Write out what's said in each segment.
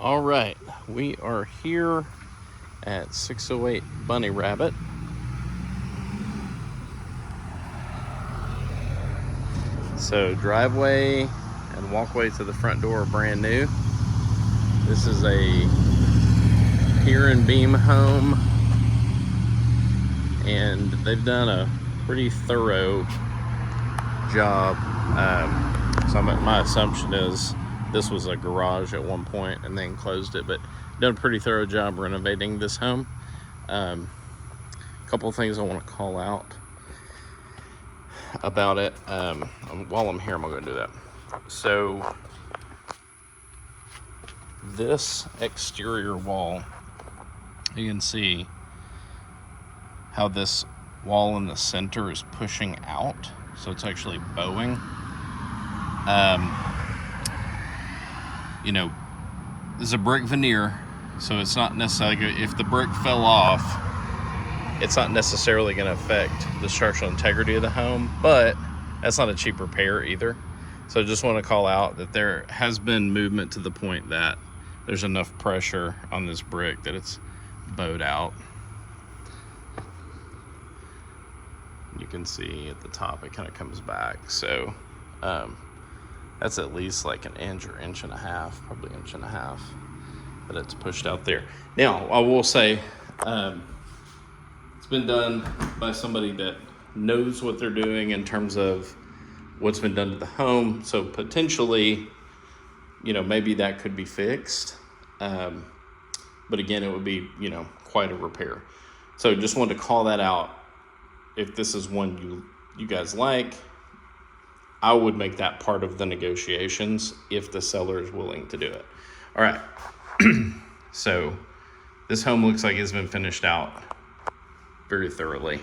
All right, we are here at 608 Bunny Rabbit. So driveway and walkway to the front door are brand new. This is a pier and beam home, and they've done a pretty thorough job. So my assumption is this was a garage at one point and then closed it, but done a pretty thorough job renovating this home. A couple of things I want to call out about it. While I'm here, I'm gonna do that. So this exterior wall, you can see how this wall in the center is pushing out, so it's actually bowing. This is a brick veneer, so it's not necessarily good. If the brick fell off, it's not necessarily going to affect the structural integrity of the home, but that's not a cheap repair either. So I just want to call out that there has been movement to the point that there's enough pressure on this brick that it's bowed out. You can see at the top it kind of comes back, so that's at least like an inch or inch and a half, probably inch and a half, that it's pushed out there. Now I will say it's been done by somebody that knows what they're doing in terms of what's been done to the home, so potentially maybe that could be fixed, but again it would be quite a repair. So just wanted to call that out. If this is one you guys like, I would make that part of the negotiations if the seller is willing to do it. All right. So this home looks like it's been finished out very thoroughly.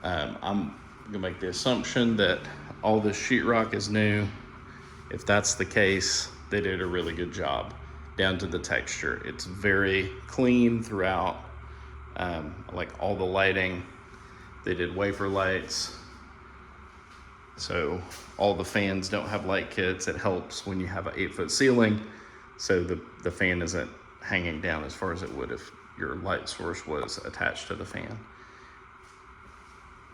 I'm gonna make the assumption that all this sheetrock is new. If that's the case, they did a really good job down to the texture. It's very clean throughout. Like all the lighting, they did wafer lights. So all the fans don't have light kits. It helps when you have an 8-foot ceiling, so the fan isn't hanging down as far as it would if your light source was attached to the fan.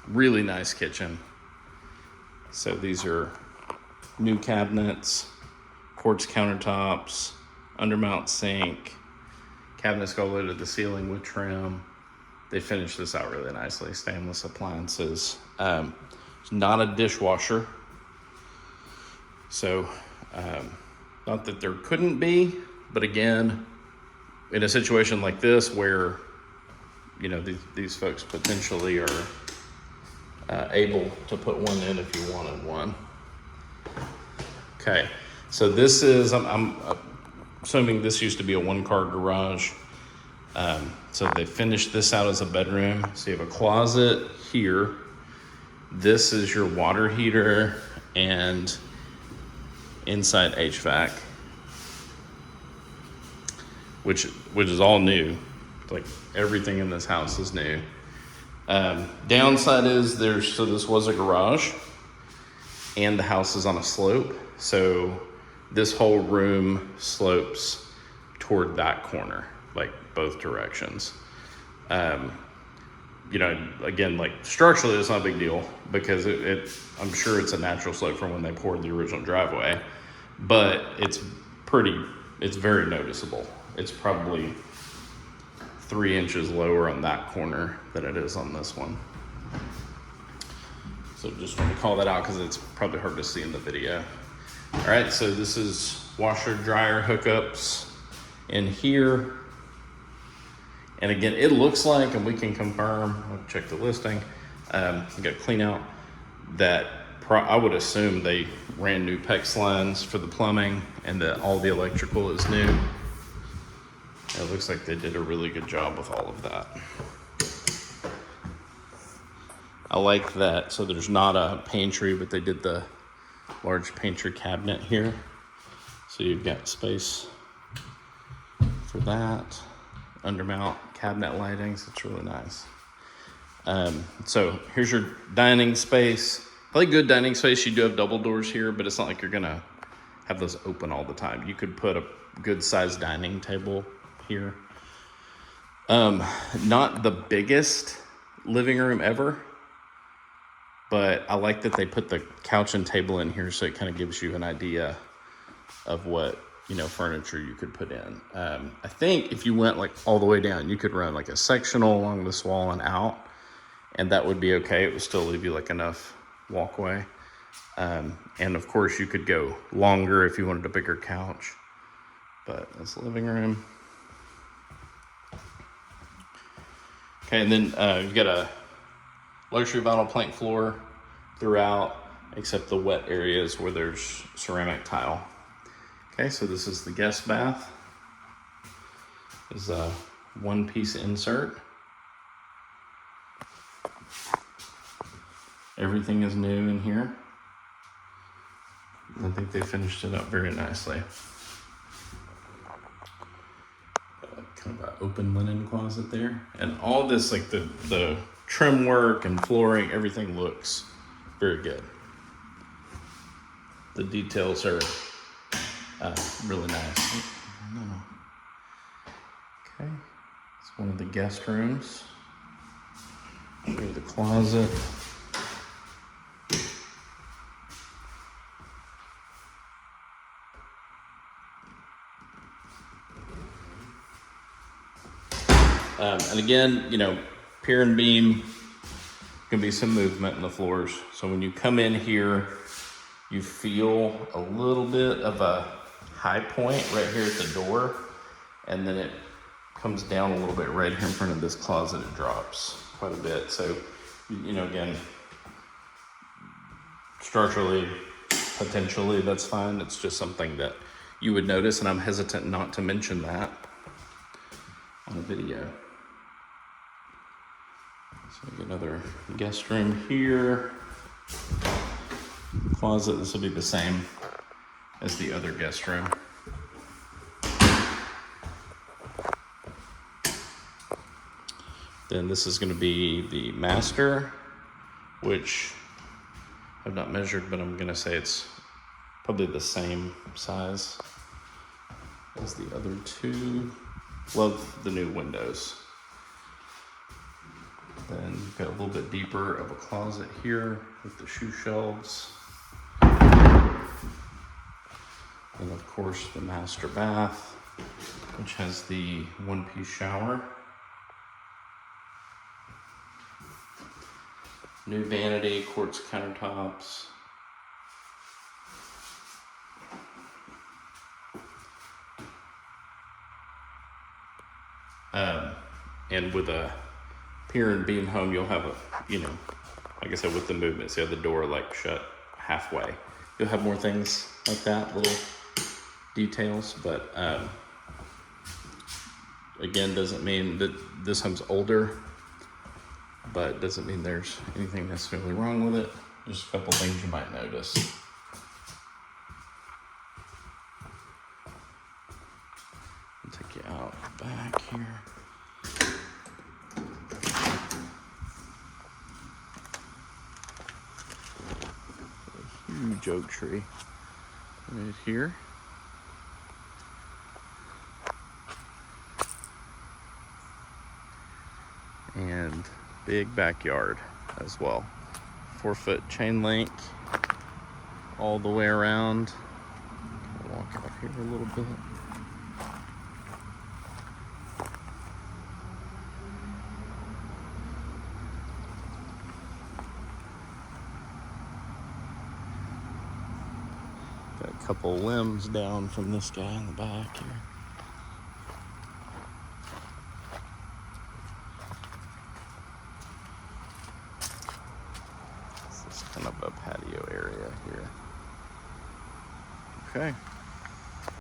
Really nice kitchen. So these are new cabinets, quartz countertops, undermount sink, cabinets go all the way to the ceiling with trim. They finished this out really nicely. Stainless appliances. It's not a dishwasher, so not that there couldn't be, but again, in a situation like this where these folks potentially are able to put one in if you wanted one. Okay, so this is, I'm assuming this used to be a one-car garage. So they finished this out as a bedroom. So you have a closet here. This is your water heater and inside HVAC, which is all new. Like everything in this house is new. Downside is so this was a garage and the house is on a slope. So this whole room slopes toward that corner, like both directions. Again, like structurally, it's not a big deal because I'm sure it's a natural slope from when they poured the original driveway, but it's very noticeable. It's probably 3 inches lower on that corner than it is on this one. So just want to call that out because it's probably hard to see in the video. All right, so this is washer dryer hookups in here. And again, it looks like, and we can confirm, I'll check the listing, we got clean out, that I would assume they ran new PEX lines for the plumbing and that all the electrical is new. It looks like they did a really good job with all of that. I like that. So there's not a pantry, but they did the large pantry cabinet here. So you've got space for that. Undermount cabinet lighting, so it's really nice. So here's your dining space. Probably good dining space. You do have double doors here, but it's not like you're gonna have those open all the time. You could put a good sized dining table here. Not the biggest living room ever, but I like that they put the couch and table in here, so it kind of gives you an idea of what, furniture you could put in. I think if you went like all the way down, you could run like a sectional along this wall and out, and that would be okay. It would still leave you like enough walkway. And of course you could go longer if you wanted a bigger couch, but that's the living room. Okay, and then you've got a luxury vinyl plank floor throughout, except the wet areas where there's ceramic tile. Okay, so this is the guest bath. This is a one-piece insert. Everything is new in here. I think they finished it up very nicely. Kind of an open linen closet there. And all this, like the trim work and flooring, everything looks very good. The details are really nice. Okay, it's one of the guest rooms. Show you the closet. And again, pier and beam, can be some movement in the floors. So when you come in here, you feel a little bit of a high point right here at the door, and then it comes down a little bit right here in front of this closet. It drops quite a bit. So, again, structurally, potentially, that's fine. It's just something that you would notice, and I'm hesitant not to mention that on a video. So another guest room here. Closet, this will be the same as the other guest room. Then this is going to be the master, which I've not measured, but I'm going to say it's probably the same size as the other two. Love the new windows. Then you've got a little bit deeper of a closet here with the shoe shelves. And of course the master bath, which has the one-piece shower. New vanity, quartz countertops. And with a pier and beam home, you'll have like I said, with the movements, you have the door like shut halfway. You'll have more things like that, little details, but again, doesn't mean that this home's older, but doesn't mean there's anything necessarily wrong with it. Just a couple things you might notice. I'll take you out back here. Huge oak tree right here. And big backyard as well. 4-foot chain link all the way around. I'll walk out here a little bit. Got a couple limbs down from this guy in the back here. This is kind of a patio area here. Okay.